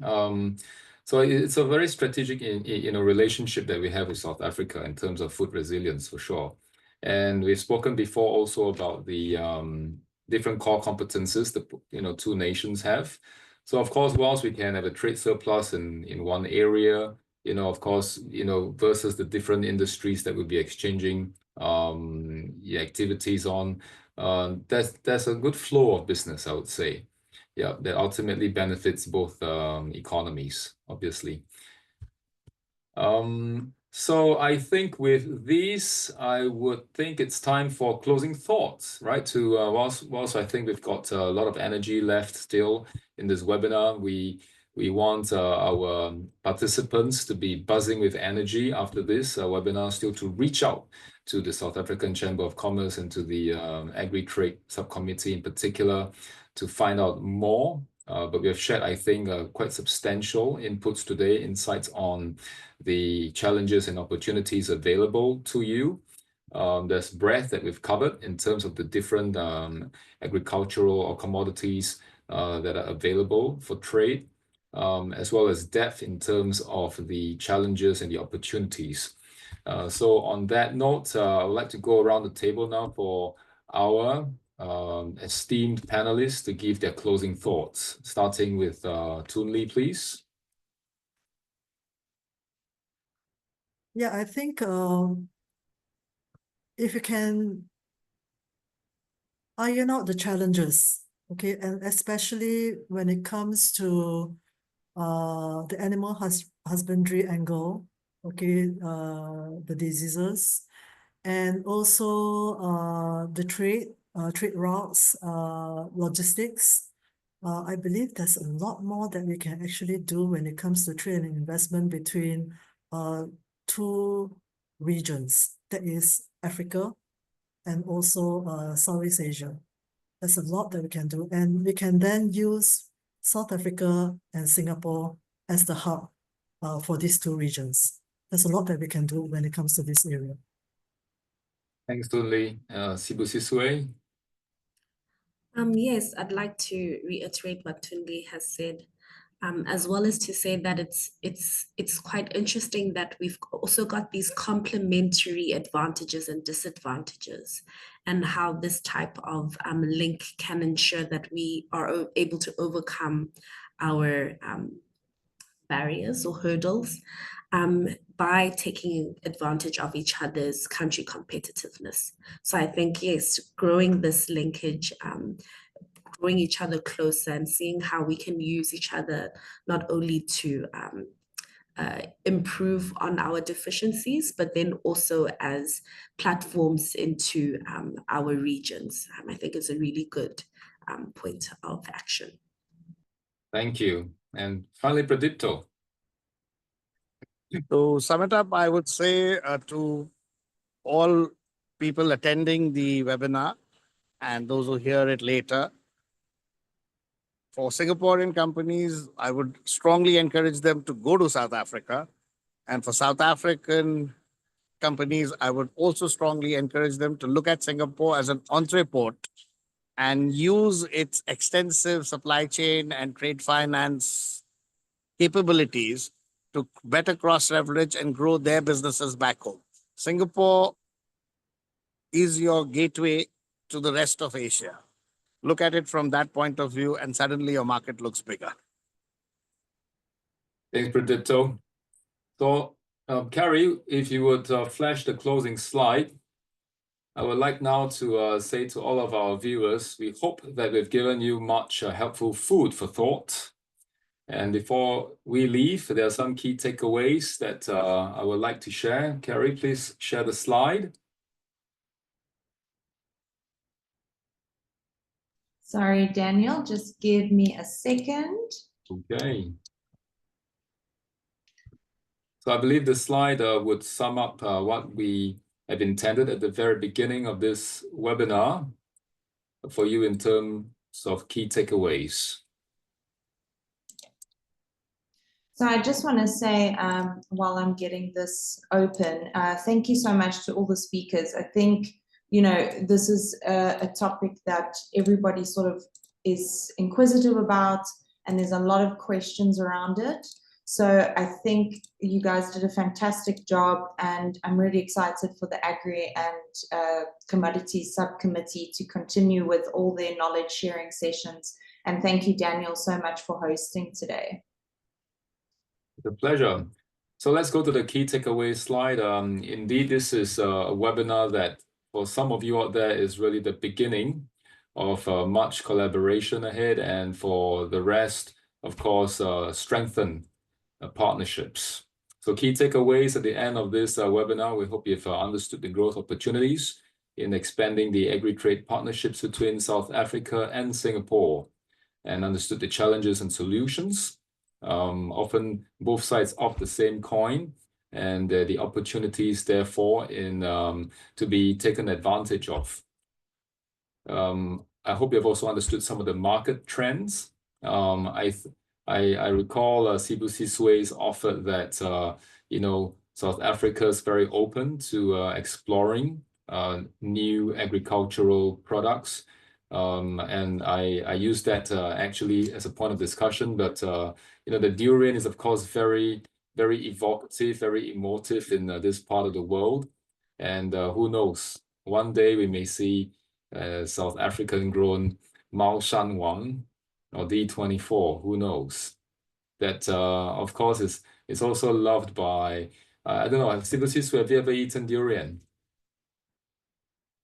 So it's a very strategic relationship that we have with South Africa in terms of food resilience, for sure. And we've spoken before also about the different core competences that two nations have. So of course, whilst we can have a trade surplus in one area, of course, versus the different industries that we'll be exchanging activities on, there's a good flow of business, I would say. Yeah, that ultimately benefits both economies, obviously. So I think with these, I would think it's time for closing thoughts, right? To whilst I think we've got a lot of energy left still in this webinar, we want our participants to be buzzing with energy after this webinar, still to reach out to the South African Chamber of Commerce and to the Agri-Trade Subcommittee in particular to find out more. But we have shared, I think, quite substantial inputs today, insights on the challenges and opportunities available to you. There's breadth that we've covered in terms of the different agricultural or commodities that are available for trade, as well as depth in terms of the challenges and the opportunities. So on that note, I would like to go around the table now for our esteemed panelists to give their closing thoughts, starting with Tun Lee, please. Yeah, I think if you can iron out the challenges, okay, and especially when it comes to the animal husbandry angle, okay, the diseases, and also the trade routes, logistics. I believe there's a lot more that we can actually do when it comes to trade and investment between two regions, that is Africa and also Southeast Asia. There's a lot that we can do, and we can then use South Africa and Singapore as the hub for these two regions. There's a lot that we can do when it comes to this area. Thanks, Tun Lee. Sibu Sisue. Yes, I'd like to reiterate what Tun Lee has said, as well as to say that it's quite interesting that we've also got these complementary advantages and disadvantages, and how this type of link can ensure that we are able to overcome our barriers or hurdles by taking advantage of each other's country competitiveness. So I think, yes, growing this linkage, growing each other closer and seeing how we can use each other not only to improve on our deficiencies, but then also as platforms into our regions. I think it's a really good point of action. Thank you. And finally, Pradipto. To sum it up, I would say to all people attending the webinar and those who hear it later, for Singaporean companies, I would strongly encourage them to go to South Africa. And for South African companies, I would also strongly encourage them to look at Singapore as an entree port and use its extensive supply chain and trade finance capabilities to better cross-leverage and grow their businesses back home. Singapore is your gateway to the rest of Asia. Look at it from that point of view, and suddenly your market looks bigger. Thanks, Pradipto. So, Carrie, if you would flash the closing slide, I would like now to say to all of our viewers, we hope that we've given you much helpful food for thought. And before we leave, there are some key takeaways that I would like to share. Carrie, please share the slide. Sorry, Daniel, just give me a second. Okay. So I believe the slide would sum up what we have intended at the very beginning of this webinar for you in terms of key takeaways. So I just want to say, while I'm getting this open, thank you so much to all the speakers. I think, you know, this is a topic that everybody sort of is inquisitive about, and there's a lot of questions around it. So I think you guys did a fantastic job, and I'm really excited for the Agri and Commodities Subcommittee to continue with all their knowledge sharing sessions. And thank you, Daniel, so much for hosting today. It's a pleasure. So let's go to the key takeaway slide. Indeed, this is a webinar that for some of you out there is really the beginning of much collaboration ahead, and for the rest, of course, strengthen partnerships. So key takeaways at the end of this webinar, we hope you've understood the growth opportunities in expanding the agri-trade partnerships between South Africa and Singapore, and understood the challenges and solutions, often both sides of the same coin, and the opportunities therefore in to be taken advantage of. I hope you've also understood some of the market trends. I recall Sibu Siswe's offer that you know, South Africa is very open to exploring new agricultural products, and I use that actually as a point of discussion. But you know, the durian is of course very evocative, very emotive in this part of the world, and who knows, one day we may see South African grown Mao Shan Wang or D24, who knows? That of course is also loved by I don't know, have you ever eaten durian?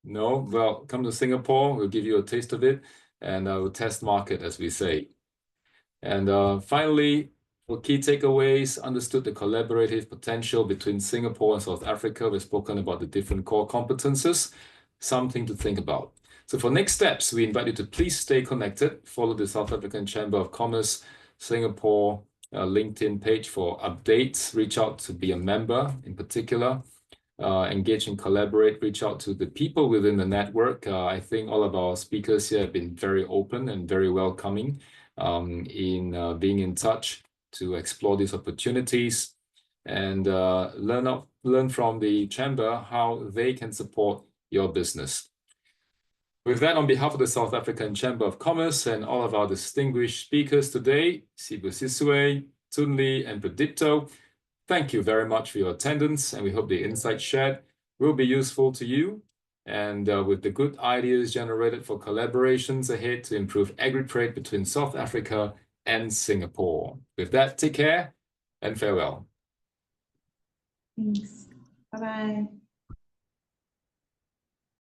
No? Well, come to Singapore, we'll give you a taste of it, and we'll test market, as we say. And finally, for key takeaways, understood the collaborative potential between Singapore and South Africa. We've spoken about the different core competences, something to think about. So for next steps, we invite you to please stay connected, follow the South African Chamber of Commerce Singapore LinkedIn page for updates, reach out to be a member in particular, engage and collaborate, reach out to the people within the network. I think all of our speakers here have been very open and very welcoming in being in touch to explore these opportunities, and learn from the Chamber how they can support your business. With that, on behalf of the South African Chamber of Commerce and all of our distinguished speakers today, Sibu Siswe, Tun Lee, and Pradipto, thank you very much for your attendance, and we hope the insights shared will be useful to you, and with the good ideas generated for collaborations ahead to improve agri-trade between South Africa and Singapore. With that, take care and farewell. Thanks. Bye-bye.